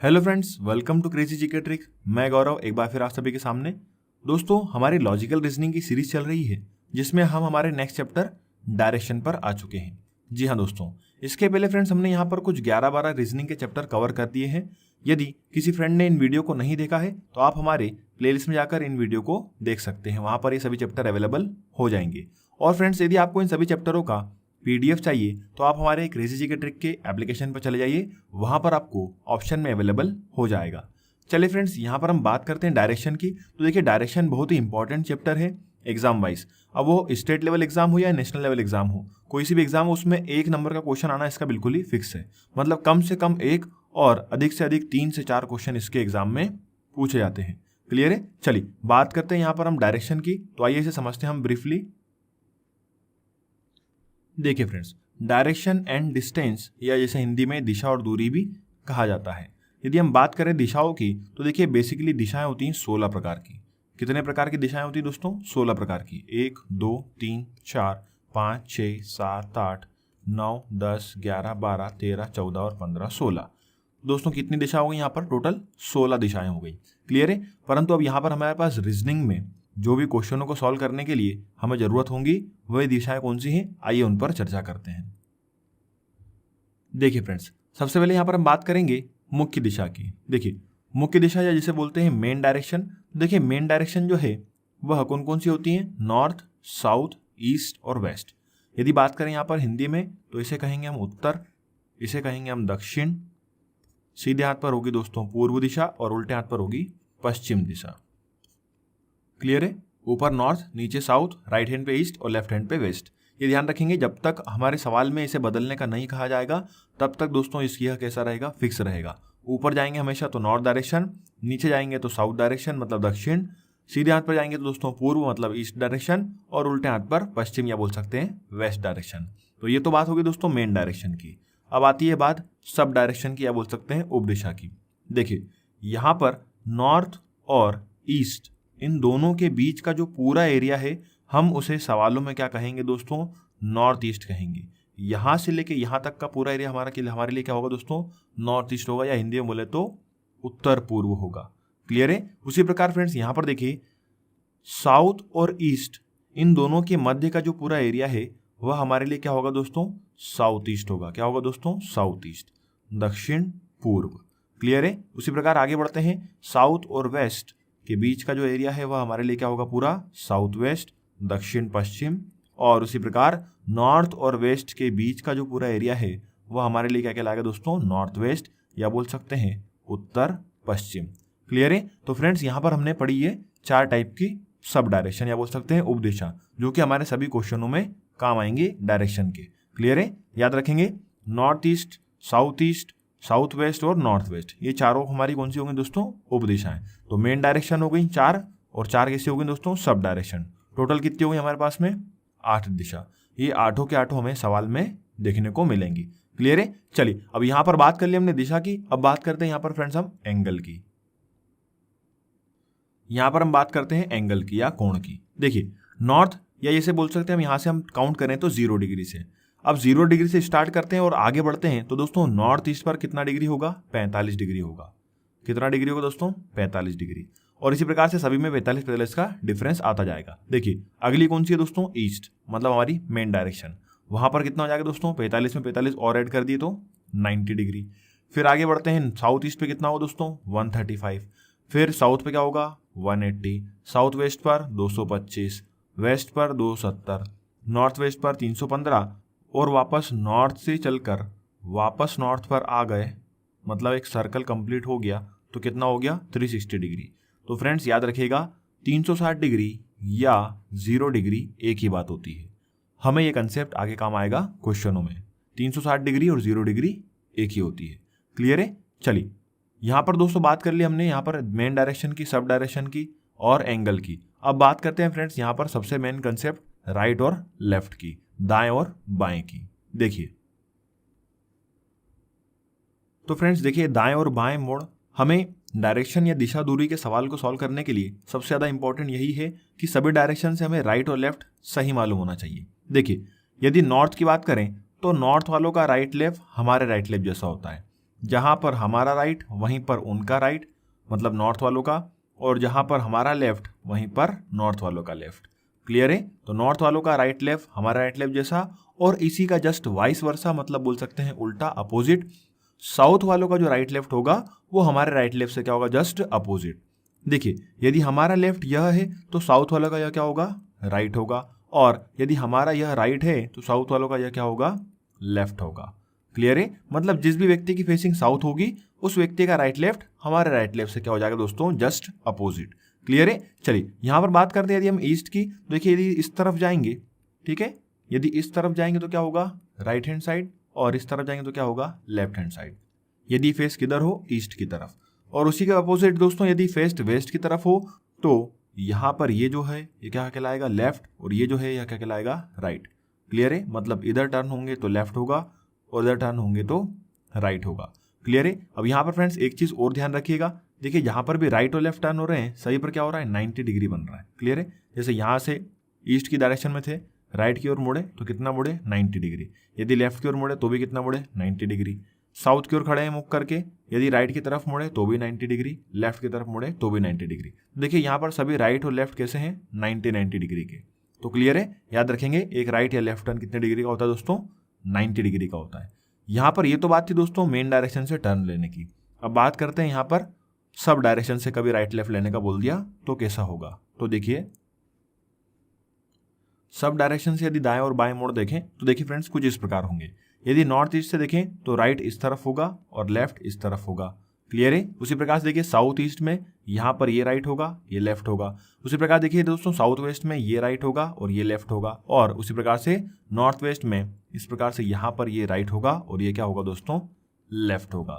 Hello friends, welcome to crazy GK trick. मैं गौरव एक बार फिर आप सभी के सामने। दोस्तों, हमारी लॉजिकल रीजनिंग की सीरीज चल रही है जिसमें हम हमारे नेक्स्ट चैप्टर डायरेक्शन पर आ चुके हैं। जी हाँ दोस्तों, इसके पहले फ्रेंड्स हमने यहाँ पर कुछ 11-12 रीजनिंग के चैप्टर कवर कर दिए हैं। यदि किसी फ्रेंड ने इन वीडियो को नहीं देखा है तो आप हमारे प्लेलिस्ट में जाकर इन वीडियो को देख सकते हैं, वहाँ पर ये सभी चैप्टर अवेलेबल हो जाएंगे। और फ्रेंड्स, यदि आपको इन सभी चैप्टरों का पीडीएफ चाहिए तो आप हमारे क्रेजी जीके ट्रिक के एप्लीकेशन पर चले जाइए, वहां पर आपको ऑप्शन में अवेलेबल हो जाएगा। चलिए फ्रेंड्स, यहाँ पर हम बात करते हैं डायरेक्शन की। तो देखिए, डायरेक्शन बहुत ही इंपॉर्टेंट चैप्टर है एग्जाम वाइज। अब वो स्टेट लेवल एग्जाम हो या नेशनल लेवल एग्जाम हो, कोई सी भी एग्जाम हो, उसमें 1 नंबर का क्वेश्चन आना इसका बिल्कुल ही फिक्स है। मतलब कम से कम 1 और अधिक से अधिक 3 से 4 क्वेश्चन इसके एग्जाम में पूछे जाते हैं। क्लियर है? चलिए बात करते हैं यहाँ पर हम डायरेक्शन की। तो आइए इसे समझते हैं हम ब्रीफली। देखिए फ्रेंड्स, डायरेक्शन एंड डिस्टेंस या जैसे हिंदी में दिशा और दूरी भी कहा जाता है। यदि हम बात करें दिशाओं की तो देखिए, बेसिकली दिशाएं होती हैं 16 प्रकार की। कितने प्रकार की दिशाएं होती हैं दोस्तों? 16 प्रकार की। 1 2 3 4 5 6 7 8 9 10 11 12 13 14 और 15 16। दोस्तों कितनी दिशा हो गई यहाँ पर? टोटल 16 दिशाएं हो गई। क्लियर है? परंतु अब यहाँ पर हमारे पास रीजनिंग में जो भी क्वेश्चनों को सॉल्व करने के लिए हमें जरूरत होंगी, वही दिशाएं कौन सी हैं, आइए उन पर चर्चा करते हैं। देखिए फ्रेंड्स, सबसे पहले यहां पर हम बात करेंगे मुख्य दिशा की। देखिए, मुख्य दिशा या जिसे बोलते हैं मेन डायरेक्शन। देखिए, मेन डायरेक्शन जो है वह कौन कौन सी होती हैं? नॉर्थ, साउथ, ईस्ट और वेस्ट। यदि बात करें यहां पर हिंदी में तो इसे कहेंगे हम उत्तर, इसे कहेंगे हम दक्षिण। सीधे हाथ पर होगी दोस्तों पूर्व दिशा और उल्टे हाथ पर होगी पश्चिम दिशा। क्लियर है? ऊपर नॉर्थ, नीचे साउथ, राइट हैंड पे ईस्ट और लेफ्ट हैंड पे वेस्ट। ये ध्यान रखेंगे, जब तक हमारे सवाल में इसे बदलने का नहीं कहा जाएगा तब तक दोस्तों इसकी यह कैसा रहेगा? फिक्स रहेगा। ऊपर जाएंगे हमेशा तो नॉर्थ डायरेक्शन, नीचे जाएंगे तो साउथ डायरेक्शन मतलब दक्षिण, सीधे हाथ पर जाएंगे तो दोस्तों पूर्व मतलब ईस्ट डायरेक्शन और उल्टे हाथ पर पश्चिम या बोल सकते हैं वेस्ट डायरेक्शन। तो ये तो बात होगी दोस्तों मेन डायरेक्शन की। अब आती है बात सब डायरेक्शन की या बोल सकते हैं उप दिशा की। देखिए, यहाँ पर नॉर्थ और ईस्ट, इन दोनों के बीच का जो पूरा एरिया है हम उसे सवालों में क्या कहेंगे दोस्तों? नॉर्थ ईस्ट कहेंगे। यहां से लेके यहां तक का पूरा एरिया हमारे लिए क्या होगा दोस्तों? नॉर्थ ईस्ट होगा, या हिंदी में बोले तो उत्तर पूर्व होगा। क्लियर है? उसी प्रकार फ्रेंड्स यहां पर देखिए, साउथ और ईस्ट, इन दोनों के मध्य का जो पूरा एरिया है वह हमारे लिए क्या होगा दोस्तों? साउथ ईस्ट होगा। क्या होगा दोस्तों? साउथ ईस्ट, दक्षिण पूर्व। क्लियर है? उसी प्रकार आगे बढ़ते हैं, साउथ और वेस्ट के बीच का जो एरिया है वह हमारे लिए क्या होगा? पूरा साउथ वेस्ट, दक्षिण पश्चिम। और उसी प्रकार नॉर्थ और वेस्ट के बीच का जो पूरा एरिया है वह हमारे लिए क्या कहलाएगा दोस्तों? नॉर्थ वेस्ट या बोल सकते हैं उत्तर पश्चिम। क्लियर है? तो फ्रेंड्स यहाँ पर हमने पढ़ी है 4 टाइप की सब डायरेक्शन या बोल सकते हैं उपदिशा, जो कि हमारे सभी क्वेश्चनों में काम आएंगे डायरेक्शन के। क्लियर है? याद रखेंगे, नॉर्थ ईस्ट, साउथ वेस्ट और नॉर्थ वेस्ट, ये चारों हमारी कौन सी होंगी दोस्तों? उपदिशाएं। तो मेन डायरेक्शन हो गई 4 और 4 कैसे हो गई दोस्तों? Sub direction. टोटल कितनी हो गई हमारे पास में? 8 दिशा। ये 8 के 8 हमें सवाल में देखने को मिलेंगी। क्लियर है? चलिए, अब यहां पर बात कर ली हमने दिशा की, अब बात करते हैं यहां पर फ्रेंड्स हम एंगल की। यहां पर हम बात करते हैं एंगल की या कोण की। देखिए, नॉर्थ या जैसे बोल सकते हैं हम, यहां से हम काउंट करें तो 0 डिग्री से। अब 0 डिग्री से स्टार्ट करते हैं और आगे बढ़ते हैं तो दोस्तों नॉर्थ ईस्ट पर कितना डिग्री होगा? 45 डिग्री होगा। कितना डिग्री होगा दोस्तों? 45 डिग्री। और इसी प्रकार से सभी में 45 का डिफरेंस आता जाएगा। देखिए, अगली कौन सी है दोस्तों? ईस्ट, मतलब हमारी मेन डायरेक्शन। वहां पर कितना हो जाएगा दोस्तों? 45 में 45 और ऐड कर दिए तो 90 डिग्री। फिर आगे बढ़ते हैं, साउथ ईस्ट पे कितना होगा दोस्तों? 135। फिर साउथ पे क्या होगा? 180। साउथ वेस्ट पर 225, वेस्ट पर 270, नॉर्थ वेस्ट पर 315 और वापस नॉर्थ से चलकर वापस नॉर्थ पर आ गए, मतलब एक सर्कल कंप्लीट हो गया। तो कितना हो गया? 360 डिग्री। तो फ्रेंड्स याद रखिएगा, 360 डिग्री या 0 डिग्री एक ही बात होती है। हमें ये कंसेप्ट आगे काम आएगा क्वेश्चनों में। 360 डिग्री और 0 डिग्री एक ही होती है। क्लियर है? चलिए, यहां पर दोस्तों बात कर ली हमने यहां पर मेन डायरेक्शन की, सब डायरेक्शन की और एंगल की। अब बात करते हैं फ्रेंड्स यहां पर सबसे मेन कंसेप्ट राइट और लेफ्ट की, दाएं और बाएं की। देखिए, तो फ्रेंड्स देखिए, दाएं और बाएं मोड़, हमें डायरेक्शन या दिशा दूरी के सवाल को सॉल्व करने के लिए सबसे ज्यादा इंपॉर्टेंट यही है कि सभी डायरेक्शन से हमें राइट और लेफ्ट सही मालूम होना चाहिए। देखिए, यदि नॉर्थ की बात करें तो नॉर्थ वालों का राइट लेफ्ट हमारे राइट लेफ्ट जैसा होता है। जहां पर हमारा राइट वहीं पर उनका राइट, मतलब नॉर्थ वालों का, और जहां पर हमारा लेफ्ट वहीं पर नॉर्थ वालों का लेफ्ट। क्लियर है? तो नॉर्थ वालों का राइट लेफ्ट हमारा राइट लेफ्ट जैसा, और इसी का जस्ट वाइस वर्सा, मतलब बोल सकते हैं उल्टा, अपोजिट। साउथ वालों का जो राइट लेफ्ट होगा वो हमारे राइट लेफ्ट से क्या होगा, जस्ट अपोजिट। देखिए, यदि हमारा लेफ्ट यह है तो साउथ वालों का यह क्या होगा, राइट होगा, और यदि हमारा यह राइट है तो साउथ वालों का यह क्या होगा, लेफ्ट होगा। क्लियर है? मतलब जिस भी व्यक्ति की फेसिंग साउथ होगी उस व्यक्ति का राइट लेफ्ट हमारे राइट लेफ्ट से क्या हो जाएगा दोस्तों, जस्ट अपोजिट। क्लियर है? चलिए यहां पर बात करते हैं यदि हम ईस्ट की। देखिए यदि इस तरफ जाएंगे, ठीक है, यदि इस तरफ जाएंगे तो क्या होगा, राइट हैंड साइड, और इस तरफ जाएंगे तो क्या होगा, लेफ्ट हैंड साइड। यदि फेस किधर हो, ईस्ट की तरफ। और उसी के अपोजिट दोस्तों यदि फेस वेस्ट की तरफ हो तो यहां पर ये जो है ये क्या कहलाएगा, लेफ्ट, और ये जो है यह क्या कहलाएगा, राइट। क्लियर है? मतलब इधर टर्न होंगे तो लेफ्ट होगा और इधर टर्न होंगे तो राइट होगा। क्लियर है? अब यहाँ पर फ्रेंड्स एक चीज और ध्यान रखिएगा, देखिए जहां पर भी राइट और लेफ्ट टर्न हो रहे हैं सही पर क्या हो रहा है, 90 डिग्री बन रहा है। क्लियर है? जैसे यहां से ईस्ट की डायरेक्शन में थे, राइट की ओर मुड़े तो कितना मुड़े, 90 डिग्री। यदि लेफ्ट की ओर मुड़े तो भी कितना मुड़े, 90 डिग्री। साउथ की ओर खड़े हैं मुख करके, यदि राइट की तरफ मुड़े तो भी 90 डिग्री, लेफ्ट की तरफ मुड़े तो भी 90 डिग्री। देखिए यहाँ पर सभी राइट और लेफ्ट कैसे हैं, 90 डिग्री के। तो क्लियर है? याद रखेंगे एक राइट या लेफ्ट टर्न कितने डिग्री का होता है दोस्तों, 90 डिग्री का होता है। यहाँ पर ये तो बात थी दोस्तों मेन डायरेक्शन से टर्न लेने की। अब बात करते हैं यहाँ पर सब डायरेक्शन से कभी राइट लेफ्ट लेने का बोल दिया तो कैसा होगा। तो देखिए सब डायरेक्शन से यदि दाएं और बाएं मोड़ देखें तो देखिए फ्रेंड्स कुछ इस प्रकार होंगे। यदि नॉर्थ ईस्ट से देखें तो राइट इस तरफ होगा और लेफ्ट इस तरफ होगा। क्लियर है? उसी प्रकार से देखिए साउथ ईस्ट में यहाँ पर ये राइट होगा, ये लेफ्ट होगा। उसी प्रकार देखिए दोस्तों साउथ वेस्ट में ये राइट होगा और ये लेफ्ट होगा, और उसी प्रकार से नॉर्थ वेस्ट में इस प्रकार से यहाँ पर ये राइट होगा और ये क्या होगा दोस्तों, लेफ्ट होगा।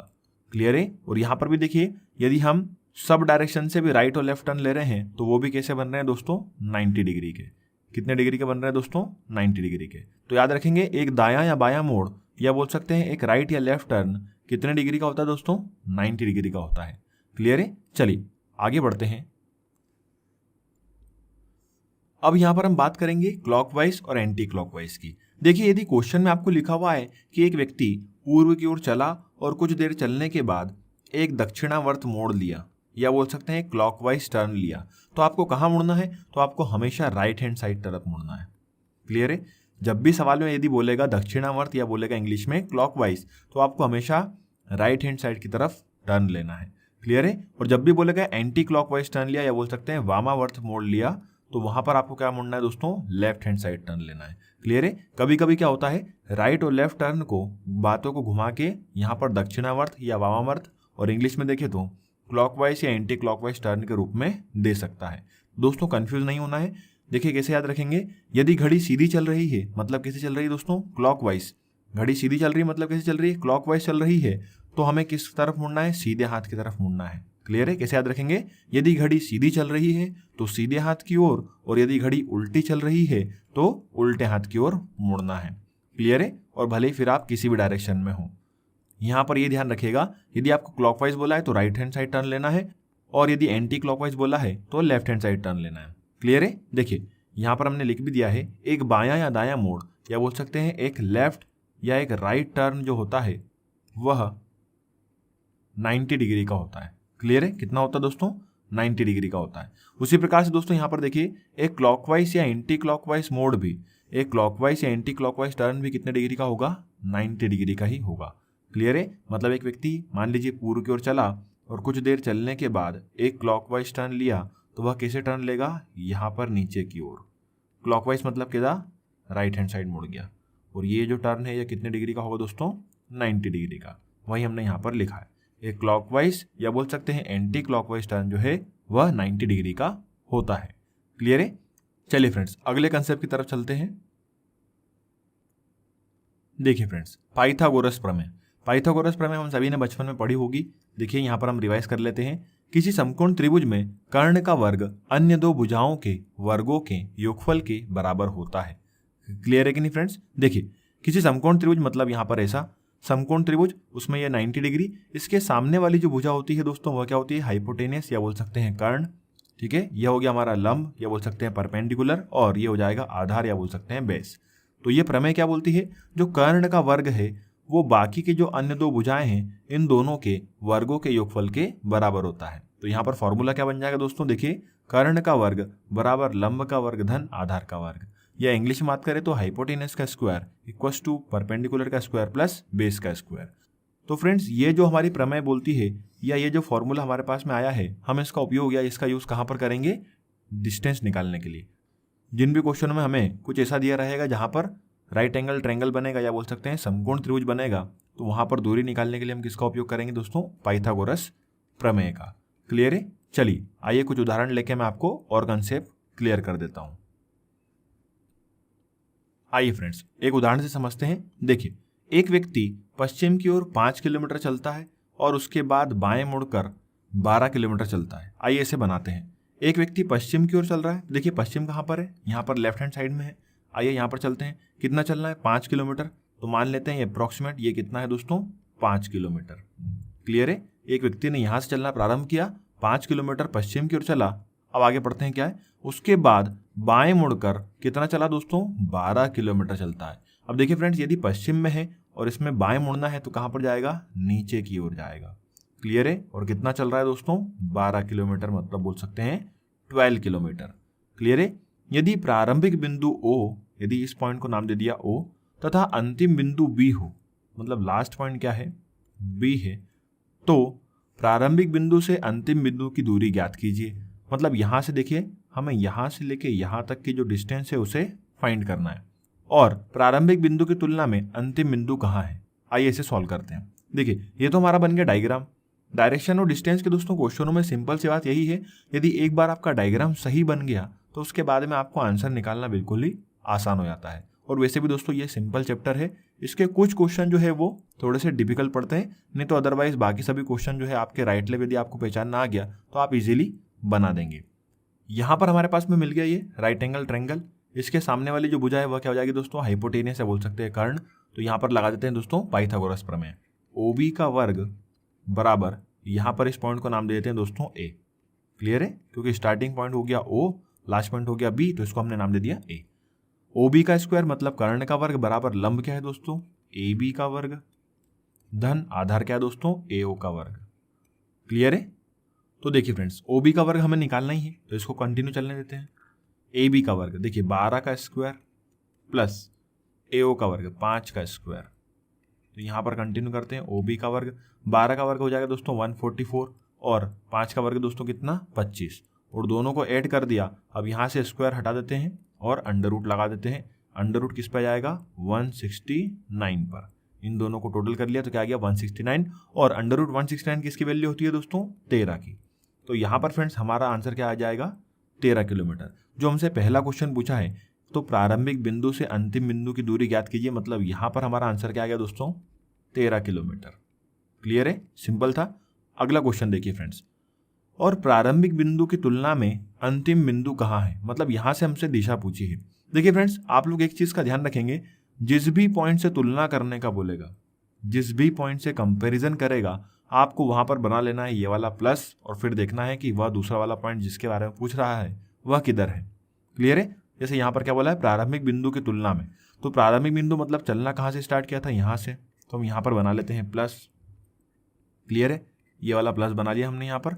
क्लियर है? और यहाँ पर भी देखिए यदि हम सब डायरेक्शन से भी राइट और लेफ्ट टर्न ले रहे हैं तो वो भी कैसे बन रहे हैं दोस्तों, 90 डिग्री के। कितने डिग्री के बन रहे हैं दोस्तों, 90 डिग्री के। तो याद रखेंगे एक दायां या बायां मोड़ या बोल सकते हैं एक राइट या लेफ्ट टर्न कितने डिग्री का होता है दोस्तों, 90 डिग्री का होता है। क्लियर है? चलिए आगे बढ़ते हैं। अब यहां पर हम बात करेंगे क्लॉकवाइज और एंटी क्लॉकवाइज की। देखिए यदि क्वेश्चन में आपको लिखा हुआ है कि एक व्यक्ति पूर्व की ओर चला और कुछ देर चलने के बाद एक दक्षिणावर्त मोड़ लिया या बोल सकते हैं क्लॉकवाइज टर्न लिया, तो आपको कहाँ मुड़ना है, तो आपको हमेशा राइट हैंड साइड तरफ मुड़ना है। क्लियर है? जब भी सवाल में यदि बोलेगा दक्षिणावर्त या बोलेगा इंग्लिश में क्लॉकवाइज तो आपको हमेशा राइट हैंड साइड की तरफ टर्न लेना है। क्लियर है? और जब भी बोलेगा एंटी क्लॉकवाइज टर्न लिया या बोल सकते हैं वामावर्त मोड़ लिया तो वहां पर आपको क्या मुड़ना है दोस्तों, लेफ्ट हैंड साइड टर्न लेना है। क्लियर है? कभी कभी क्या होता है राइट और लेफ्ट टर्न को बातों को घुमा के यहाँ पर दक्षिणावर्त या वामावर्त और इंग्लिश में देखे तो क्लॉकवाइज या एंटी क्लॉकवाइज टर्न के रूप में दे सकता है। दोस्तों कंफ्यूज नहीं होना है। देखिए कैसे याद रखेंगे, यदि घड़ी सीधी चल रही है मतलब कैसे चल रही है दोस्तों, क्लॉकवाइज। घड़ी सीधी चल रही है मतलब कैसे चल रही है, क्लॉकवाइज चल रही है, तो हमें किस तरफ मुड़ना है, सीधे हाथ की तरफ मुड़ना है। क्लियर है? कैसे याद रखेंगे, यदि घड़ी सीधी चल रही है तो सीधे हाथ की ओर, और यदि घड़ी उल्टी चल रही है तो उल्टे हाथ की ओर मुड़ना है। क्लियर है? और भले ही फिर आप किसी भी डायरेक्शन में हो। यहां पर यह ध्यान रखिएगा यदि आपको क्लॉकवाइज बोला है तो राइट हैंड साइड टर्न लेना है, और यदि एंटी क्लॉकवाइज बोला है तो लेफ्ट हैंड साइड टर्न लेना है। क्लियर है? देखिए यहां पर हमने लिख भी दिया है एक बायां या दायां मोड़ या बोल सकते हैं एक लेफ्ट या एक राइट टर्न जो होता है वह 90 डिग्री का होता है। क्लियर है? कितना होता है दोस्तों, 90 डिग्री का होता है। उसी प्रकार से दोस्तों यहां पर देखिए एक क्लॉकवाइज या एंटी क्लॉकवाइज मोड़ भी, एक क्लॉकवाइज या एंटी क्लॉकवाइज टर्न भी कितने डिग्री का होगा, 90 डिग्री का ही होगा। क्लियर है? मतलब एक व्यक्ति मान लीजिए पूर्व की ओर चला और कुछ देर चलने के बाद एक क्लॉकवाइज टर्न लिया तो वह कैसे टर्न लेगा, यहाँ पर नीचे की ओर। क्लॉकवाइज मतलब क्या, राइट हैंड साइड मुड़ गया, और ये जो टर्न है ये कितने डिग्री का होगा दोस्तों, 90 डिग्री का। वही हमने यहाँ पर लिखा है एक क्लॉकवाइज या बोल सकते हैं एंटी क्लॉकवाइज टर्न जो है वह 90 डिग्री का होता है। क्लियर है? चलिए फ्रेंड्स अगले कंसेप्ट की तरफ चलते हैं। देखिए फ्रेंड्स पाइथागोरस प्रमेय। पाइथागोरस प्रमेय हम सभी ने बचपन में पढ़ी होगी। देखिए यहाँ पर हम रिवाइज कर लेते हैं। किसी समकोण त्रिभुज में कर्ण का वर्ग अन्य दो भुजाओं के वर्गों के योगफल के बराबर होता है। क्लियर है कि नहीं फ्रेंड्स? देखिए किसी समकोण त्रिभुज मतलब यहाँ पर ऐसा समकोण त्रिभुज, उसमें यह 90 डिग्री, इसके सामने वाली जो भुजा होती है दोस्तों वह क्या होती है, हाइपोटेनियस या बोल सकते हैं कर्ण। ठीक है, यह हो गया हमारा लंब या बोल सकते हैं परपेंडिकुलर, और ये हो जाएगा आधार या बोल सकते हैं बेस। तो ये प्रमेय क्या बोलती है, जो कर्ण का वर्ग है वो बाकी के जो अन्य दो भुजाएं हैं इन दोनों के वर्गों के योगफल के बराबर होता है। तो यहाँ पर फॉर्मूला क्या बन जाएगा दोस्तों, देखिए कर्ण का वर्ग बराबर लंब का वर्ग धन आधार का वर्ग, या इंग्लिश में बात करें तो हाइपोटेनस का स्क्वायर इक्वल्स टू परपेंडिकुलर का स्क्वायर प्लस बेस का स्क्वायर। तो फ्रेंड्स ये जो हमारी प्रमेय बोलती है या ये जो फॉर्मूला हमारे पास में आया है, हम इसका उपयोग या इसका यूज कहाँ पर करेंगे, डिस्टेंस निकालने के लिए। जिन भी क्वेश्चनों में हमें कुछ ऐसा दिया रहेगा जहां पर राइट एंगल ट्रायंगल बनेगा या बोल सकते हैं समकोण त्रिभुज बनेगा, तो वहां पर दूरी निकालने के लिए हम किसका उपयोग करेंगे दोस्तों, पाइथागोरस प्रमेय का। क्लियर है? चलिए आइए कुछ उदाहरण लेके मैं आपको और कंसेप्ट क्लियर कर देता हूं। आइए फ्रेंड्स एक उदाहरण से समझते हैं। देखिए एक व्यक्ति पश्चिम की ओर 5 किलोमीटर चलता है और उसके बाद बाएं मुड़कर 12 किलोमीटर चलता है। आइए इसे बनाते हैं। एक व्यक्ति पश्चिम की ओर चल रहा है, देखिए पश्चिम कहाँ पर है, यहाँ पर लेफ्ट हैंड साइड में है। आइए यहाँ पर चलते हैं, कितना चलना है, 5 किलोमीटर। तो मान लेते हैं ये अप्रॉक्सीमेट ये कितना है दोस्तों, 5 किलोमीटर। क्लियर है? एक व्यक्ति ने यहाँ से चलना प्रारंभ किया, 5 किलोमीटर पश्चिम की ओर चला। अब आगे बढ़ते हैं, क्या है, उसके बाद बाएं मुड़कर कितना चला दोस्तों, 12 किलोमीटर चलता है। अब देखिए फ्रेंड्स यदि पश्चिम में है और इसमें बाएं मुड़ना है तो कहाँ पर जाएगा, नीचे की ओर जाएगा। क्लियर है? और कितना चल रहा है दोस्तों, 12 किलोमीटर, मतलब बोल सकते हैं 12 किलोमीटर। क्लियर है? यदि प्रारंभिक बिंदु O, यदि इस पॉइंट को नाम दे दिया O तथा अंतिम बिंदु B हो, मतलब लास्ट पॉइंट क्या है, B है, तो प्रारंभिक बिंदु से अंतिम बिंदु की दूरी ज्ञात कीजिए। मतलब यहां से देखिए हमें यहां से लेके यहां तक की जो डिस्टेंस है उसे फाइंड करना है, और प्रारंभिक बिंदु की तुलना में अंतिम बिंदु कहाँ है। आइए इसे सॉल्व करते हैं। देखिए ये तो हमारा बन गया डायग्राम। डायरेक्शन और डिस्टेंस के दोस्तों क्वेश्चनों में सिंपल सी बात यही है, यदि एक बार आपका डायग्राम सही बन गया तो उसके बाद में आपको आंसर निकालना बिल्कुल ही आसान हो जाता है। और वैसे भी दोस्तों ये सिंपल चैप्टर है, इसके कुछ क्वेश्चन जो है वो थोड़े से डिफिकल्ट पड़ते हैं, नहीं तो अदरवाइज बाकी सभी क्वेश्चन जो है आपके राइट लेवल यदि आपको पहचानना आ गया तो आप इजीली बना देंगे। यहाँ पर हमारे पास में मिल गया ये राइट एंगल ट्रायंगल। इसके सामने वाली जो भुजा है वह क्या हो जाएगी दोस्तों, हाइपोटेनस या बोल सकते हैं कर्ण। तो यहाँ पर लगा देते हैं दोस्तों पाइथागोरस प्रमेय। OB का वर्ग बराबर, यहाँ पर इस पॉइंट को नाम दे देते हैं दोस्तों A। क्लियर है? क्योंकि स्टार्टिंग पॉइंट हो गया O, लास्ट पॉइंट हो गया B, तो इसको हमने नाम दे दिया A। OB का स्क्वायर मतलब कर्ण का वर्ग बराबर लंब क्या है दोस्तों, AB का वर्ग धन आधार क्या है दोस्तों, AO का वर्ग। क्लियर है? तो देखिए फ्रेंड्स OB का वर्ग हमें निकालना ही है, तो इसको कंटिन्यू चलने देते हैं। AB का वर्ग देखिए 12 का स्क्वायर प्लस AO का वर्ग 5 का स्क्वायर। तो यहाँ पर कंटिन्यू करते हैं। OB का वर्ग 12 का वर्ग हो जाएगा दोस्तों 144 और 5 का वर्ग दोस्तों कितना, 25, और दोनों को ऐड कर दिया। अब यहाँ से स्क्वायर हटा देते हैं और अंडर रूट लगा देते हैं। अंडर रूट किस पे जाएगा, 169 पर। इन दोनों को टोटल कर लिया तो क्या आ गया, 169, और अंडर रूट 169 किसकी वैल्यू होती है दोस्तों, 13 की। तो यहाँ पर फ्रेंड्स हमारा आंसर क्या आ जाएगा, 13 किलोमीटर। जो हमसे पहला क्वेश्चन पूछा है तो प्रारंभिक बिंदु से अंतिम बिंदु की दूरी ज्ञात कीजिए, मतलब यहाँ पर हमारा आंसर क्या आ गया दोस्तों, 13 किलोमीटर। क्लियर है? सिंपल था। अगला क्वेश्चन देखिए फ्रेंड्स, और प्रारंभिक बिंदु की तुलना में अंतिम बिंदु कहाँ है, मतलब यहाँ से हमसे दिशा पूछी है। देखिए फ्रेंड्स आप लोग एक चीज का ध्यान रखेंगे, जिस भी पॉइंट से तुलना करने का बोलेगा, जिस भी पॉइंट से कंपैरिजन करेगा, आपको वहां पर बना लेना है ये वाला प्लस, और फिर देखना है कि वह दूसरा वाला पॉइंट जिसके बारे में पूछ रहा है वह किधर है। क्लियर है? जैसे यहाँ पर क्या बोला है, प्रारंभिक बिंदु की तुलना में, तो प्रारंभिक बिंदु मतलब चलना कहाँ से स्टार्ट किया था, यहाँ से, तो हम यहाँ पर बना लेते हैं प्लस। क्लियर है? ये वाला प्लस बना लिया हमने यहाँ पर।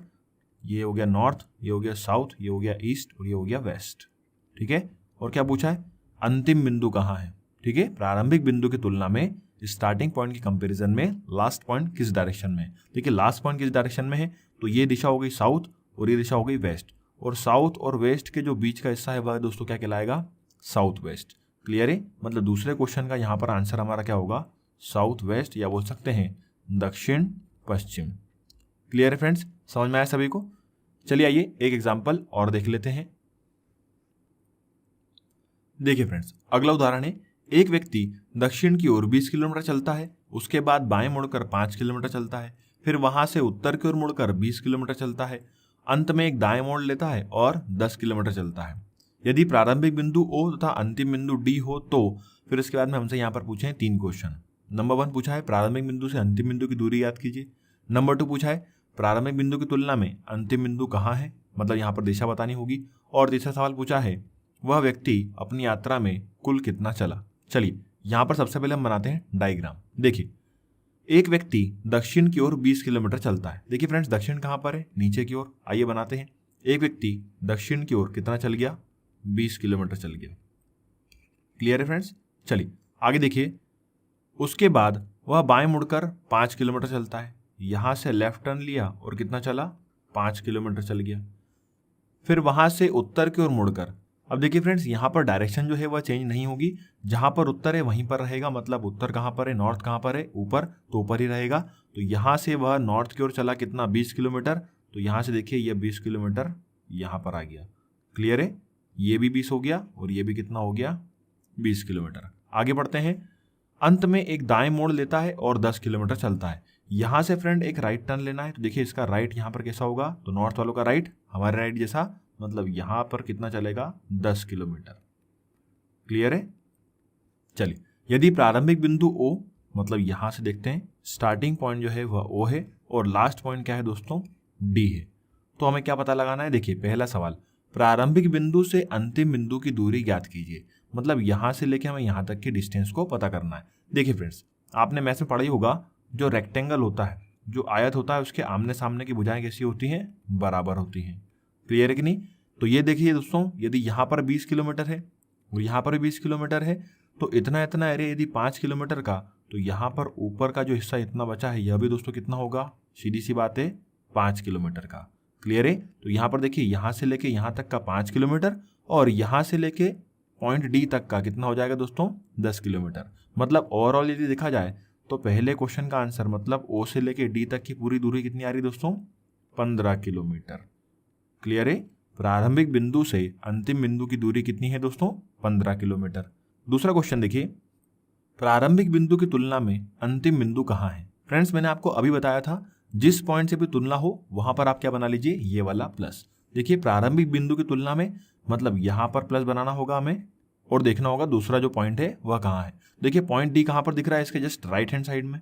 ये हो गया नॉर्थ, ये हो गया साउथ, ये हो गया ईस्ट और ये हो गया वेस्ट। ठीक है? और क्या पूछा है, अंतिम बिंदु कहाँ है। ठीक है? प्रारंभिक बिंदु की तुलना में स्टार्टिंग पॉइंट की कंपैरिजन में लास्ट पॉइंट किस डायरेक्शन में है। देखिए लास्ट पॉइंट किस डायरेक्शन में है, तो ये दिशा हो गई साउथ और ये दिशा हो गई वेस्ट, और साउथ और वेस्ट के जो बीच का हिस्सा है वह दोस्तों क्या कहलाएगा, साउथ वेस्ट। क्लियर है? मतलब दूसरे क्वेश्चन का यहाँ पर आंसर हमारा क्या होगा, साउथ वेस्ट, या बोल सकते हैं दक्षिण पश्चिम। क्लियर है फ्रेंड्स? समझ में आया सभी को? चलिए आइए एक एग्जांपल और देख लेते हैं। देखिए फ्रेंड्स अगला उदाहरण है, एक व्यक्ति दक्षिण की ओर 20 किलोमीटर चलता है, उसके बाद बाएं मुड़कर 5 किलोमीटर चलता है, फिर वहां से उत्तर की ओर मुड़कर 20 किलोमीटर चलता है, अंत में एक दाएं मोड़ लेता है और 10 किलोमीटर चलता है। यदि प्रारंभिक बिंदु O तथा अंतिम बिंदु D हो तो फिर इसके बाद में हमसे यहाँ पर पूछे हैं 3 क्वेश्चन। नंबर 1 पूछा है प्रारंभिक बिंदु से अंतिम बिंदु की दूरी याद कीजिए। नंबर 2 पूछा है प्रारंभिक बिंदु की तुलना में अंतिम बिंदु कहाँ है, मतलब यहाँ पर दिशा बतानी होगी। और तीसरा सवाल पूछा है वह व्यक्ति अपनी यात्रा में कुल कितना चला। चलिए यहां पर सबसे पहले हम बनाते हैं डायग्राम। देखिए, एक व्यक्ति दक्षिण की ओर 20 किलोमीटर चलता है। देखिए फ्रेंड्स, दक्षिण कहां पर है? नीचे की ओर। आइए बनाते हैं। एक व्यक्ति दक्षिण की ओर कितना चल गया? 20 किलोमीटर चल गया। क्लियर है फ्रेंड्स? चलिए आगे देखिए। उसके बाद वह बाएं मुड़कर 5 किलोमीटर चलता है। यहां से लेफ्ट टर्न लिया और कितना चला? 5 किलोमीटर चल गया। फिर वहां से उत्तर की ओर मुड़कर, अब देखिए फ्रेंड्स, यहाँ पर डायरेक्शन जो है वह चेंज नहीं होगी। जहां पर उत्तर है वहीं पर रहेगा, मतलब उत्तर कहां पर है? नॉर्थ कहां पर है? ऊपर, तो ऊपर ही रहेगा। तो यहां से वह नॉर्थ की ओर चला कितना? 20 किलोमीटर। तो यहां से देखिए यह 20 किलोमीटर यहां पर आ गया। क्लियर है? ये भी 20 हो गया और ये भी कितना हो गया? 20 किलोमीटर। आगे बढ़ते हैं। अंत में एक दाएं मोड़ लेता है और 10 किलोमीटर चलता है। यहां से फ्रेंड एक राइट टर्न लेना है। तो देखिए इसका राइट यहां पर कैसा होगा? तो नॉर्थ वालों का राइट हमारे राइट जैसा, मतलब यहां पर कितना चलेगा? 10 किलोमीटर। क्लियर है? चलिए, यदि प्रारंभिक बिंदु O, मतलब यहां से देखते हैं स्टार्टिंग पॉइंट जो है वह O है और लास्ट पॉइंट क्या है दोस्तों? D है। तो हमें क्या पता लगाना है? देखिए पहला सवाल, प्रारंभिक बिंदु से अंतिम बिंदु की दूरी ज्ञात कीजिए। मतलब यहां से लेके हमें यहां तक की डिस्टेंस को पता करना है। देखिए फ्रेंड्स, आपने मैथ में पढ़ा ही होगा, जो रेक्टेंगल होता है, जो आयत होता है, उसके आमने सामने की भुजाएं कैसी होती हैं? बराबर होती हैं। क्लियर है कि नहीं? तो ये देखिए दोस्तों, यदि यहाँ पर 20 किलोमीटर है और यहाँ पर 20 किलोमीटर है, तो इतना इतना एरिया यदि 5 किलोमीटर का, तो यहाँ पर ऊपर का जो हिस्सा इतना बचा है यह भी दोस्तों कितना होगा? सीधी सी बात है, 5 किलोमीटर का। क्लियर है? तो यहाँ पर देखिए, यहाँ से लेके यहाँ तक का 5 किलोमीटर और यहाँ से लेके पॉइंट डी तक का कितना हो जाएगा दोस्तों? 10 किलोमीटर। मतलब ओवरऑल यदि देखा जाए तो पहले क्वेश्चन का आंसर, मतलब ओ से लेके डी तक की पूरी दूरी कितनी आ रही दोस्तों? 15 किलोमीटर। क्लियर है? प्रारंभिक बिंदु से अंतिम बिंदु की दूरी कितनी है दोस्तों? 15 किलोमीटर। दूसरा क्वेश्चन देखिए, प्रारंभिक बिंदु की तुलना में अंतिम बिंदु कहाँ है? फ्रेंड्स, मैंने आपको अभी बताया था, जिस पॉइंट से भी तुलना हो वहां पर आप क्या बना लीजिए? ये वाला प्लस। देखिए प्रारंभिक बिंदु की तुलना में, मतलब यहां पर प्लस बनाना होगा हमें और देखना होगा दूसरा जो पॉइंट है वह कहाँ है। देखिए पॉइंट डी कहाँ पर दिख रहा है? इसके जस्ट राइट हैंड साइड में।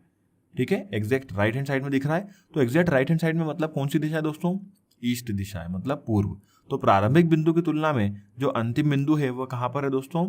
ठीक है, एग्जैक्ट राइट हैंड साइड में दिख रहा है। तो एग्जैक्ट राइट हैंड साइड में मतलब कौन सी दिशा है दोस्तों? ईस्ट दिशा है, मतलब पूर्व। तो प्रारंभिक बिंदु की तुलना में जो अंतिम बिंदु है वह कहाँ पर है दोस्तों?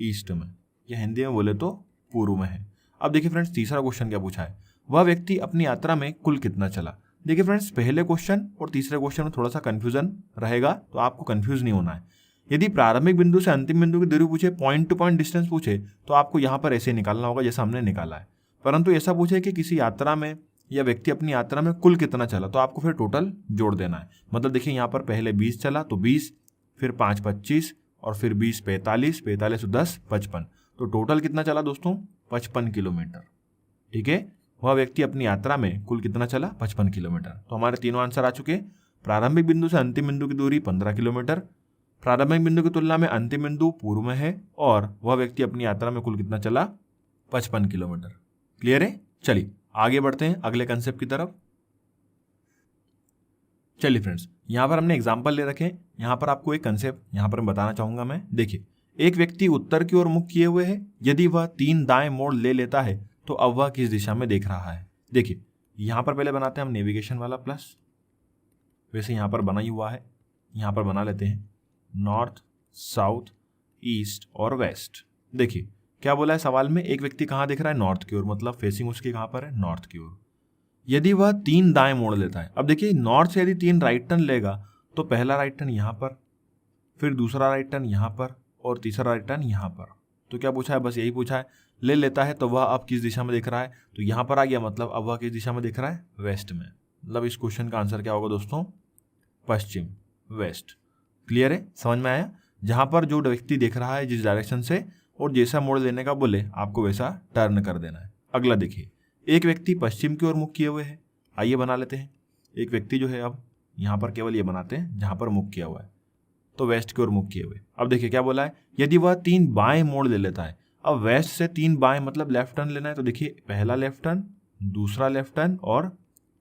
ईस्ट में, या हिंदी में बोले तो पूर्व में है। अब देखिए फ्रेंड्स, तीसरा क्वेश्चन क्या पूछा है? वह व्यक्ति अपनी यात्रा में कुल कितना चला? देखिए फ्रेंड्स, पहले क्वेश्चन और तीसरे क्वेश्चन में थोड़ा सा कंफ्यूजन रहेगा, तो आपको कंफ्यूज नहीं होना है। यदि प्रारंभिक बिंदु से अंतिम बिंदु की दूरी पूछे, पॉइंट टू पॉइंट डिस्टेंस पूछे, तो आपको यहाँ पर ऐसे निकालना होगा जैसा हमने निकाला है। परंतु ऐसा पूछे कि किसी यात्रा में या व्यक्ति अपनी यात्रा में कुल कितना चला, तो आपको फिर टोटल जोड़ देना है। मतलब देखिए यहाँ पर पहले 20 चला तो 20, फिर 5 25 और फिर 20 45, 45 10 55, तो टोटल कितना चला दोस्तों? 55 किलोमीटर। ठीक है, वह व्यक्ति अपनी यात्रा में कुल कितना चला? 55 किलोमीटर। तो हमारे तीनों आंसर आ चुके। प्रारंभिक बिंदु से अंतिम बिंदु की दूरी 15 किलोमीटर, प्रारंभिक बिंदु की तुलना में अंतिम बिंदु पूर्व में है, और वह व्यक्ति अपनी यात्रा में कुल कितना चला? 55 किलोमीटर। क्लियर है? चलिए आगे बढ़ते हैं अगले कंसेप्ट की तरफ। चलिए फ्रेंड्स, यहां पर हमने एग्जांपल ले रखे हैं। यहां पर आपको एक कंसेप्ट यहां पर मैं बताना चाहूंगा मैं। देखिए, एक व्यक्ति उत्तर की ओर मुख किए हुए है। यदि वह 3 दाएं मोड़ ले लेता है तो अब वह किस दिशा में देख रहा है? देखिए यहां पर पहले बनाते हैं हम नेविगेशन वाला प्लस, वैसे यहां पर बना ही हुआ है, यहां पर बना लेते हैं नॉर्थ, साउथ, ईस्ट और वेस्ट। देखिए क्या बोला है सवाल में? एक व्यक्ति कहां देख रहा है? नॉर्थ की ओर, मतलब फेसिंग उसकी कहां पर है? नॉर्थ की ओर। यदि वह 3 दाएं मोड़ लेता है, अब देखिए नॉर्थ से यदि 3 राइट टर्न लेगा तो पहला राइट टर्न यहां पर, फिर दूसरा राइट टर्न यहां पर और तीसरा राइट टर्न यहां पर। तो क्या पूछा है? बस यही पूछा है, ले लेता है तो वह अब किस दिशा में देख रहा है? तो यहां पर आ गया, मतलब अब वह किस दिशा में देख रहा है? वेस्ट में। मतलब इस क्वेश्चन का आंसर क्या होगा दोस्तों? पश्चिम, वेस्ट। क्लियर है? समझ में आया? जहां पर जो व्यक्ति देख रहा है जिस डायरेक्शन से और जैसा मोड़ लेने का बोले, आपको वैसा टर्न कर देना है। अगला देखिए, एक व्यक्ति पश्चिम की ओर मुख किए हुए है। आइए बना लेते हैं। एक व्यक्ति जो है, अब यहां पर केवल ये बनाते हैं जहां पर मुख किया हुआ है, तो वेस्ट की ओर मुख किए हुए। अब देखिए क्या बोला है? यदि वह 3 बाएं मोड़ ले लेता है। अब वेस्ट से 3 बाएं मतलब लेफ्ट टर्न लेना है, तो देखिए पहला लेफ्ट टर्न, दूसरा लेफ्ट टर्न और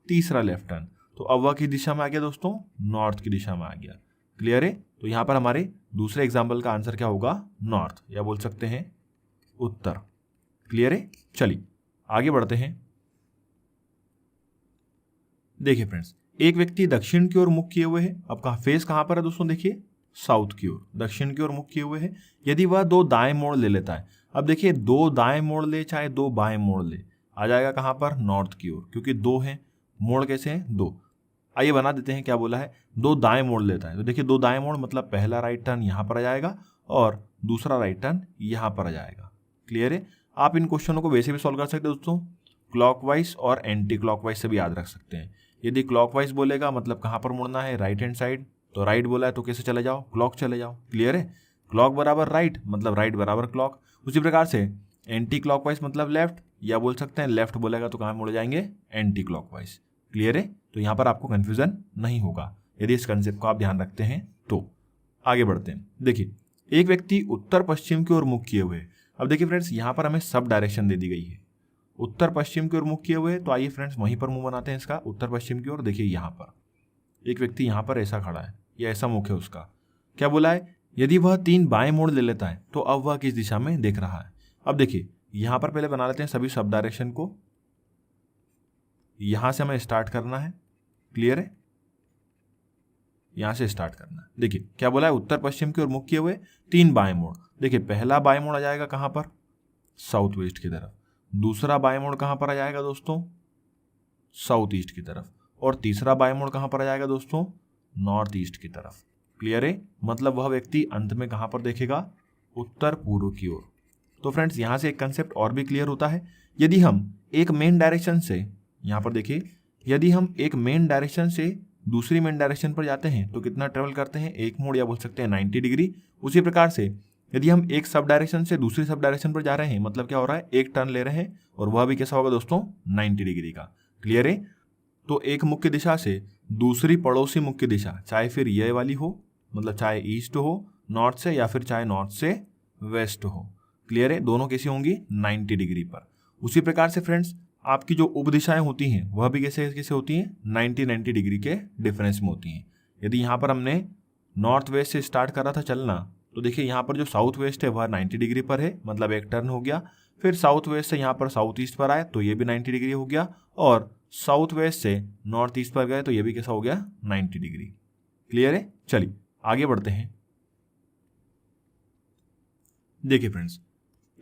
तीसरा लेफ्ट टर्न। तो अब वह किस दिशा में आ गया दोस्तों? नॉर्थ की दिशा में आ गया। क्लियर है? तो यहां पर हमारे दूसरे एग्जाम्पल का आंसर क्या होगा? नॉर्थ, या बोल सकते हैं उत्तर। क्लियर है? चलिए आगे बढ़ते हैं। देखिए फ्रेंड्स, एक व्यक्ति दक्षिण की ओर मुख किए हुए है। अब कहा फेस कहां पर है दोस्तों? देखिए साउथ की ओर, दक्षिण की ओर मुख किए हुए है। यदि वह 2 दाएं मोड़ ले लेता है। अब देखिए, दो दाएं मोड़ ले चाहे दो बाएं मोड़ ले, आ जाएगा कहाँ पर, नॉर्थ की ओर, क्योंकि दो हैं। मोड़ कैसे हैं, दो। आइए बना देते हैं, क्या बोला है, दो दाएं मोड़ लेता है। तो देखिए, दो दाएं मोड़ मतलब पहला राइट टर्न यहाँ पर आ जाएगा और दूसरा राइट टर्न यहाँ पर आ जाएगा। क्लियर है। आप इन क्वेश्चनों को वैसे भी सॉल्व कर सकते हैं दोस्तों, क्लॉकवाइज और एंटी क्लॉकवाइज से भी याद रख सकते हैं। यदि क्लॉकवाइज बोलेगा मतलब कहाँ पर मुड़ना है, राइट हैंड साइड, तो राइट बोला है तो कैसे चले जाओ, क्लॉक चले जाओ। क्लियर है। क्लॉक बराबर राइट मतलब राइट बराबर क्लॉक। उसी प्रकार से एंटी क्लॉकवाइज मतलब लेफ्ट, या बोल सकते हैं लेफ्ट बोलेगा तो कहाँ मुड़ जाएंगे, एंटी क्लॉकवाइज। क्लियर है। तो यहाँ पर आपको कन्फ्यूजन नहीं होगा यदि इस कंसेप्ट को आप ध्यान रखते हैं तो। आगे बढ़ते हैं। देखिए, एक व्यक्ति उत्तर पश्चिम की ओर मुख किए हुए। अब देखिए फ्रेंड्स, यहाँ पर हमें सब डायरेक्शन दे दी गई है, उत्तर पश्चिम की ओर मुख किए हुए। तो आइए फ्रेंड्स वहीं पर मुंह बनाते हैं इसका, उत्तर पश्चिम की ओर। देखिए यहाँ पर एक व्यक्ति यहाँ पर ऐसा खड़ा है, या ऐसा मुख है उसका। क्या बोला है, यदि वह 3 बाएं मोड़ ले लेता है तो अब वह किस दिशा में देख रहा है। अब देखिए, यहाँ पर पहले बना लेते हैं सभी सब डायरेक्शन को। यहां से हमें स्टार्ट करना है। क्लियर है। यहां से स्टार्ट करना है। देखिए क्या बोला है, उत्तर पश्चिम की ओर मुख किए हुए 3 बाएं मोड़। देखिए, पहला बाएं मोड़ आ जाएगा कहां पर, साउथ वेस्ट की तरफ। दूसरा बाएं मोड़ कहां पर आ जाएगा दोस्तों, साउथ ईस्ट की तरफ। और तीसरा बाएं मोड़ कहां पर आ जाएगा दोस्तों, नॉर्थ ईस्ट की तरफ। क्लियर है। मतलब वह व्यक्ति अंत में कहां पर देखेगा, उत्तर पूर्व की ओर। तो फ्रेंड्स, यहां से एक कंसेप्ट और भी क्लियर होता है। यदि हम एक मेन डायरेक्शन से, यहां पर देखिए, यदि हम एक मेन डायरेक्शन से दूसरी मेन डायरेक्शन पर जाते हैं तो कितना ट्रेवल करते हैं, एक मोड़, या बोल सकते हैं 90 डिग्री। उसी प्रकार से यदि हम एक सब डायरेक्शन से दूसरी सब डायरेक्शन पर जा रहे हैं, मतलब क्या हो रहा है, एक टर्न ले रहे हैं, और वह भी कैसा होगा दोस्तों, 90 डिग्री का। क्लियर है। तो एक मुख्य दिशा से दूसरी पड़ोसी मुख्य दिशा, चाहे फिर ये वाली हो, मतलब चाहे ईस्ट हो नॉर्थ से, या फिर चाहे नॉर्थ से वेस्ट हो। क्लियर है। दोनों कैसी होंगी, 90 डिग्री पर। उसी प्रकार से फ्रेंड्स, आपकी जो उपदिशाएं होती हैं वह भी कैसे कैसे होती हैं, 90 डिग्री के डिफरेंस में होती हैं। यदि यहाँ पर हमने नॉर्थ वेस्ट से स्टार्ट करा था चलना, तो देखिए यहाँ पर जो साउथ वेस्ट है वह 90 डिग्री पर है, मतलब एक टर्न हो गया। फिर साउथ वेस्ट से यहाँ पर साउथ ईस्ट पर आए तो ये भी 90 डिग्री हो गया, और साउथ वेस्ट से नॉर्थ ईस्ट पर गए तो ये भी कैसा हो गया, 90 डिग्री। क्लियर है। चलिए आगे बढ़ते हैं। देखिए फ्रेंड्स,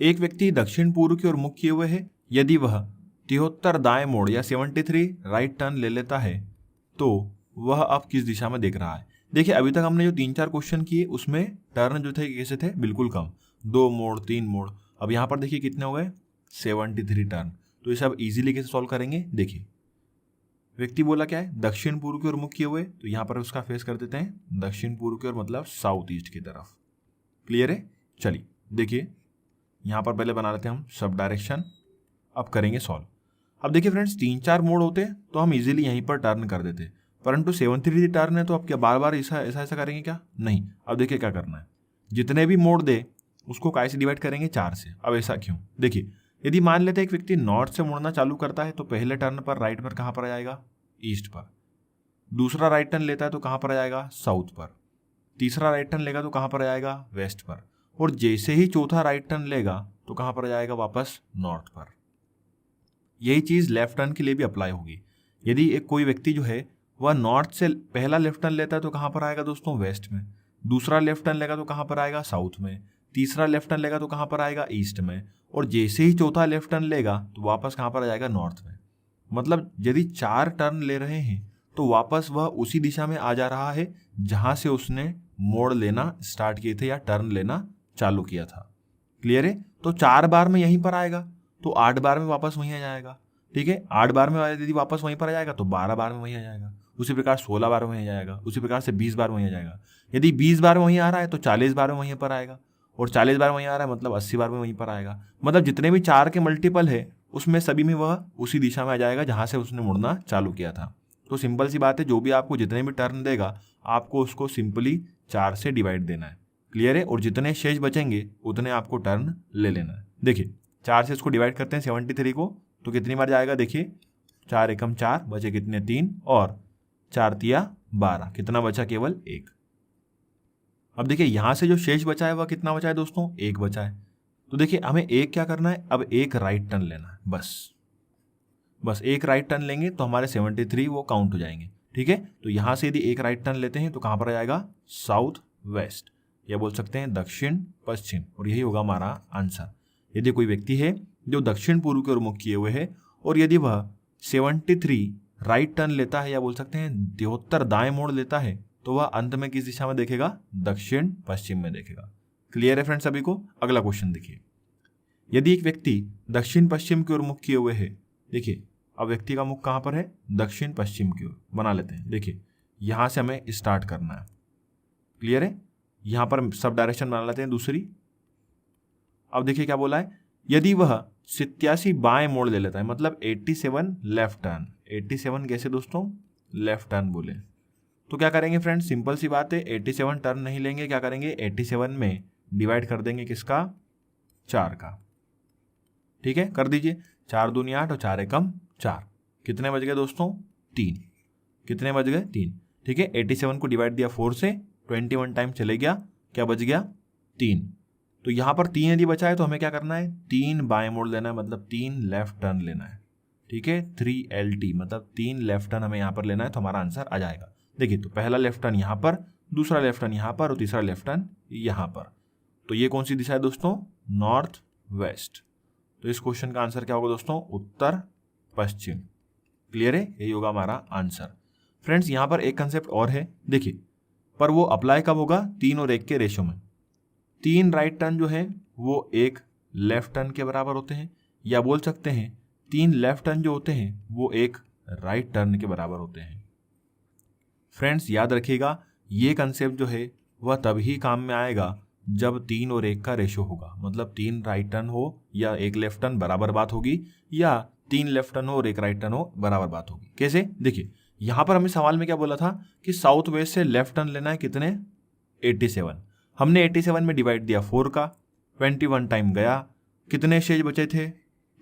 एक व्यक्ति दक्षिण पूर्व की ओर मुख किए हुए है। यदि वह 73 दाएं मोड़ या 73 राइट टर्न ले लेता है तो वह अब किस दिशा में देख रहा है। देखिए, अभी तक हमने जो 3-4 क्वेश्चन किए उसमें टर्न जो थे कैसे थे, बिल्कुल कम, 2 मोड़ 3 मोड़। अब यहाँ पर देखिए कितने हो गए, 73 टर्न। तो ये सब इजीली कैसे सॉल्व करेंगे। देखिए, व्यक्ति बोला क्या है, दक्षिण पूर्व की ओर मुख किए हुए, तो यहाँ पर उसका फेस कर देते हैं दक्षिण पूर्व की ओर, मतलब साउथ ईस्ट की तरफ। क्लियर है। चलिए देखिए, यहाँ पर पहले बना लेते हैं हम सब डायरेक्शन, अब करेंगे सॉल्व। अब देखिए फ्रेंड्स, 3-4 मोड़ होते तो हम इजीली यहीं पर टर्न कर देते, परंतु 73 टर्न है तो अब क्या बार बार ऐसा ऐसा ऐसा करेंगे क्या, नहीं। अब देखिए क्या करना है, जितने भी मोड़ दे उसको काय से डिवाइड करेंगे, 4 से। अब ऐसा क्यों, देखिए, यदि मान लेते हैं एक व्यक्ति नॉर्थ से मुड़ना चालू करता है तो पहले टर्न पर राइट पर कहाँ पर आ जाएगा, ईस्ट पर। दूसरा राइट टर्न लेता है तो कहाँ पर आ जाएगा, साउथ पर। तीसरा राइट टर्न लेगा तो कहाँ पर आ जाएगा, वेस्ट पर। और जैसे ही चौथा राइट टर्न लेगा तो कहाँ पर आ जाएगा, वापस नॉर्थ पर। यही चीज़ लेफ्ट टर्न के लिए भी अप्लाई होगी। यदि एक कोई व्यक्ति जो है वह नॉर्थ से पहला लेफ्ट टर्न लेता है तो कहाँ पर आएगा दोस्तों, वेस्ट में। दूसरा लेफ्ट टर्न लेगा तो कहाँ पर आएगा, साउथ में। तीसरा लेफ्ट टर्न लेगा तो कहाँ पर आएगा, ईस्ट में। और जैसे ही चौथा लेफ्ट टर्न लेगा तो वापस कहाँ पर आ जाएगा, नॉर्थ में। मतलब यदि 4 टर्न ले रहे हैं तो वापस वह उसी दिशा में आ जा रहा है जहाँ से उसने मोड़ लेना स्टार्ट किए थे या टर्न लेना चालू किया था। क्लियर है। तो 4 बार में यहीं पर आएगा तो 8 बार में वापस वहीं आ जाएगा। ठीक है, 8 बार में यदि वापस वहीं पर आ जाएगा तो 12 बार में वहीं आ जाएगा। उसी प्रकार 16 बार में वहीं आ जाएगा। उसी प्रकार से 20 बार में वहीं आ जाएगा। यदि 20 बार में वहीं आ रहा है तो 40 बार में वहीं पर आएगा, और 40 बार में वहीं आ रहा है मतलब 80 बार में वहीं पर आएगा। मतलब जितने भी 4 के मल्टीपल है उसमें सभी में वह उसी दिशा में आ जाएगा जहाँ से उसने मुड़ना चालू किया था। तो सिंपल सी बात है, जो भी आपको जितने भी टर्न देगा आपको उसको सिंपली 4 से डिवाइड देना है। क्लियर है। और जितने शेष बचेंगे उतने आपको टर्न ले लेना है। देखिए, 4 से इसको डिवाइड करते हैं 73 को, तो कितनी बार जाएगा, देखिए 4 एकम 4, बचे कितने 3, और 4 तिया 12, कितना बचा, केवल 1। अब देखिए यहाँ से जो शेष बचा है वह कितना बचा है दोस्तों, 1 बचा है। तो देखिए हमें एक क्या करना है, अब एक राइट टर्न लेना है, बस एक राइट टर्न लेंगे तो हमारे 73 वो काउंट हो जाएंगे। ठीक है, तो यहाँ से यदि एक राइट टर्न लेते हैं तो कहाँ पर आ जाएगा, साउथ वेस्ट, या बोल सकते हैं दक्षिण पश्चिम, और यही होगा हमारा आंसर। यदि कोई व्यक्ति है जो दक्षिण पूर्व की ओर मुख किए हुए है और यदि वह 73 राइट टर्न लेता है या बोल सकते हैं 73 दाएं मोड़ लेता है तो वह अंत में किस दिशा में देखेगा? दक्षिण पश्चिम में देखेगा। क्लियर है फ्रेंड्स सभी को? अगला क्वेश्चन देखिए, यदि एक व्यक्ति दक्षिण पश्चिम की ओर मुख किए हुए है, देखिए अब व्यक्ति का मुख कहां पर है? दक्षिण पश्चिम की ओर। बना लेते हैं, देखिए यहां से हमें स्टार्ट करना है। क्लियर है? यहां पर सब डायरेक्शन बना लेते हैं दूसरी। अब देखिए क्या बोला है, यदि वह 87 बाएं मोड़ ले लेता है, मतलब 87 लेफ्ट टर्न। 87 कैसे दोस्तों? लेफ्ट टर्न बोले तो क्या करेंगे फ्रेंड्स? सिंपल सी बात है, 87 टर्न नहीं लेंगे, क्या करेंगे? 87 में डिवाइड कर देंगे किसका? 4 का। ठीक है, कर दीजिए। 4 दूनी 8 और 4 एकम 4। कितने बज गए दोस्तों? 3। कितने बज गए? 3। ठीक है, 87 को डिवाइड दिया 4 से, 21 टाइम चले गया, क्या बच गया? 3। तो यहां पर 3 यदि बचा है तो हमें क्या करना है? 3 बाएं मोड़ लेना है, मतलब 3 लेफ्ट टर्न लेना है। ठीक है, 3LT मतलब 3 लेफ्ट टर्न हमें यहां पर लेना है, तो हमारा आंसर आ जाएगा। देखिए तो पहला लेफ्ट टर्न यहां पर, दूसरा लेफ्ट टर्न यहां पर और तीसरा लेफ्ट टर्न यहां पर। तो ये कौन सी दिशा है दोस्तों? North west. तो इस क्वेश्चन का आंसर क्या होगा दोस्तों? उत्तर पश्चिम। क्लियर है? यही होगा हमारा आंसर। फ्रेंड्स यहां पर एक कंसेप्ट और है, देखिए पर वो अप्लाई कब होगा? 3 और 1 के रेशो में। 3 राइट टर्न जो है वो 1 लेफ्ट टर्न के बराबर होते हैं, या बोल सकते हैं 3 लेफ्ट टर्न जो होते हैं वो 1 राइट टर्न के बराबर होते हैं। फ्रेंड्स याद रखिएगा, ये कंसेप्ट जो है वह तभी काम में आएगा जब 3 और 1 का रेशो होगा, मतलब 3 राइट टर्न हो या 1 लेफ्ट टर्न बराबर बात होगी, या 3 लेफ्ट टर्न हो और 1 राइट टर्न हो बराबर बात होगी। कैसे? देखिए यहां पर हमें सवाल में क्या बोला था कि साउथ वेस्ट से लेफ्ट टर्न लेना है, कितने? 87। हमने 87 में डिवाइड दिया 4 का, 21 टाइम गया, कितने शेष बचे थे?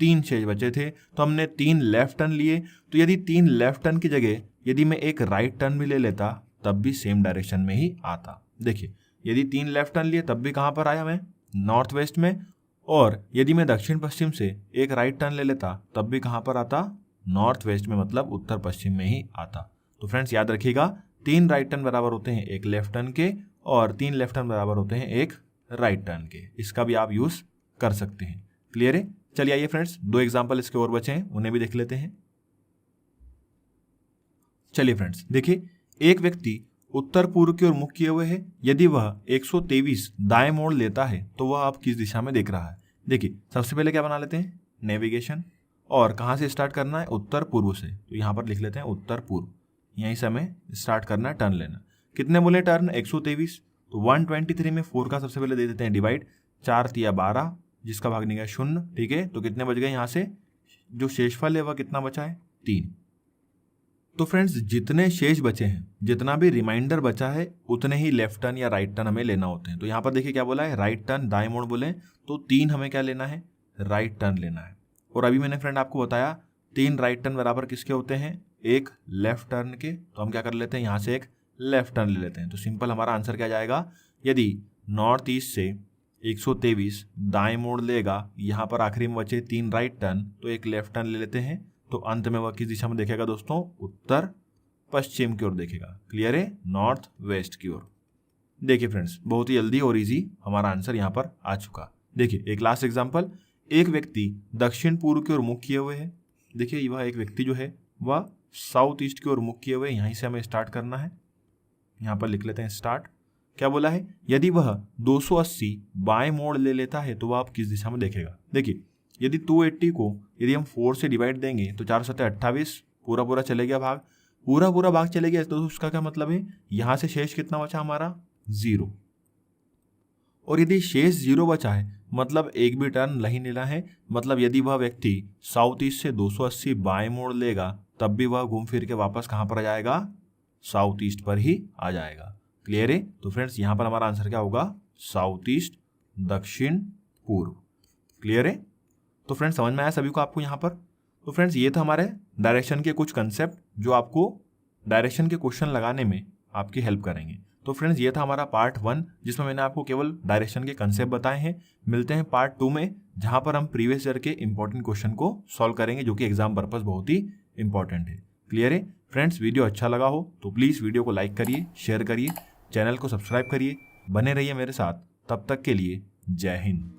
3 शेष बचे थे, तो हमने 3 लेफ्ट टर्न लिए। तो यदि 3 लेफ्ट टर्न की जगह यदि मैं 1 राइट टर्न भी ले लेता तब भी सेम डायरेक्शन में ही आता। देखिए यदि 3 लेफ्ट टर्न लिए तब भी कहां पर आया मैं? नॉर्थ वेस्ट में। और यदि मैं दक्षिण पश्चिम से 1 राइट टर्न ले लेता तब भी कहां पर आता? नॉर्थ वेस्ट में, मतलब उत्तर पश्चिम में ही आता। तो फ्रेंड्स याद रखिएगा, 3 राइट टर्न बराबर होते हैं 1 लेफ्ट टर्न के, और 3 लेफ्ट टर्न बराबर होते हैं 1 राइट टर्न के। इसका भी आप यूज कर सकते हैं। क्लियर है? चलिए आइए फ्रेंड्स, 2 एग्जाम्पल इसके और बचे हैं, उन्हें भी देख लेते हैं। चलिए फ्रेंड्स देखिए, एक व्यक्ति उत्तर पूर्व की ओर मुख किए हुए है, यदि वह 123 दाएं मोड़ लेता है तो वह अब किस दिशा में देख रहा है? देखिए सबसे पहले क्या बना लेते हैं? नेविगेशन। और कहां से स्टार्ट करना है? उत्तर पूर्व से। तो यहां पर लिख लेते हैं उत्तर पूर्व, यहीं से हमें स्टार्ट करना है, टर्न लेना। कितने बोले टर्न? 123। तो 123 में 4 का सबसे पहले दे देते हैं डिवाइड, 4 तिया 12, जिसका भाग निकला 0। ठीक है, तो कितने बच गए? यहाँ से जो शेषफल है वह कितना बचा है? 3। तो फ्रेंड्स जितने शेष बचे हैं, जितना भी रिमाइंडर बचा है, उतने ही लेफ्ट टर्न या राइट टर्न हमें लेना होते हैं। तो यहाँ पर देखिए क्या बोला है? राइट टर्न दाएं मोड़ बोले, तो 3 हमें क्या लेना है? राइट टर्न लेना है। और अभी मैंने फ्रेंड आपको बताया 3 राइट टर्न बराबर किसके होते हैं? 1 लेफ्ट टर्न के। तो हम क्या कर लेते हैं? यहाँ से 1 लेफ्ट टर्न ले लेते हैं। तो सिंपल हमारा आंसर क्या जाएगा? यदि नॉर्थ ईस्ट से 123 दाएं मोड़ लेगा, यहाँ पर आखिरी में बचे 3 राइट टर्न, तो 1 लेफ्ट टर्न ले लेते हैं, तो अंत में वह किस दिशा में देखेगा दोस्तों? उत्तर पश्चिम की ओर देखेगा। क्लियर है? नॉर्थ वेस्ट की ओर। देखिए फ्रेंड्स बहुत ही जल्दी और इजी हमारा आंसर यहाँ पर आ चुका। देखिए एक लास्ट एग्जांपल, एक व्यक्ति दक्षिण पूर्व की ओर मुख किए हुए है। देखिए वह एक व्यक्ति जो है वह साउथ ईस्ट की ओर मुख किए हुए, यहीं से हमें स्टार्ट करना है। यहाँ पर लिख लेते हैं स्टार्ट। क्या बोला है? यदि वह 280 बाएं मोड़ ले लेता है तो वह आप किस दिशा में देखेगा? देखिए यदि 280 को यदि हम 4 से डिवाइड देंगे तो 4 7 28, पूरा पूरा चले गया भाग, पूरा भाग चले गया, तो उसका क्या मतलब है? यहां से शेष कितना बचा हमारा? 0। और यदि शेष 0 बचा है मतलब एक भी टर्न नहीं लेना है, मतलब यदि वह व्यक्ति साउथ ईस्ट से 280 बाएं मोड़ लेगा तब भी वह घूम फिर के वापस कहां पर आ जाएगा? साउथ ईस्ट पर ही आ जाएगा। क्लियर है? तो फ्रेंड्स यहां पर हमारा आंसर क्या होगा? साउथ ईस्ट, दक्षिण पूर्व। क्लियर है? तो फ्रेंड्स समझ में आया सभी को आपको यहाँ पर? तो फ्रेंड्स ये था हमारे डायरेक्शन के कुछ कंसेप्ट जो आपको डायरेक्शन के क्वेश्चन लगाने में आपकी हेल्प करेंगे। तो फ्रेंड्स ये था हमारा पार्ट 1, जिसमें मैंने आपको केवल डायरेक्शन के कंसेप्ट बताए हैं। मिलते हैं पार्ट 2 में, जहाँ पर हम प्रीवियस ईयर के इंपॉर्टेंट क्वेश्चन को सॉल्व करेंगे, जो कि एग्जाम पर्पज बहुत ही इंपॉर्टेंट है। क्लियर है? फ्रेंड्स वीडियो अच्छा लगा हो तो प्लीज़ वीडियो को लाइक करिए, शेयर करिए, चैनल को सब्सक्राइब करिए, बने रहिए मेरे साथ। तब तक के लिए जय हिंद।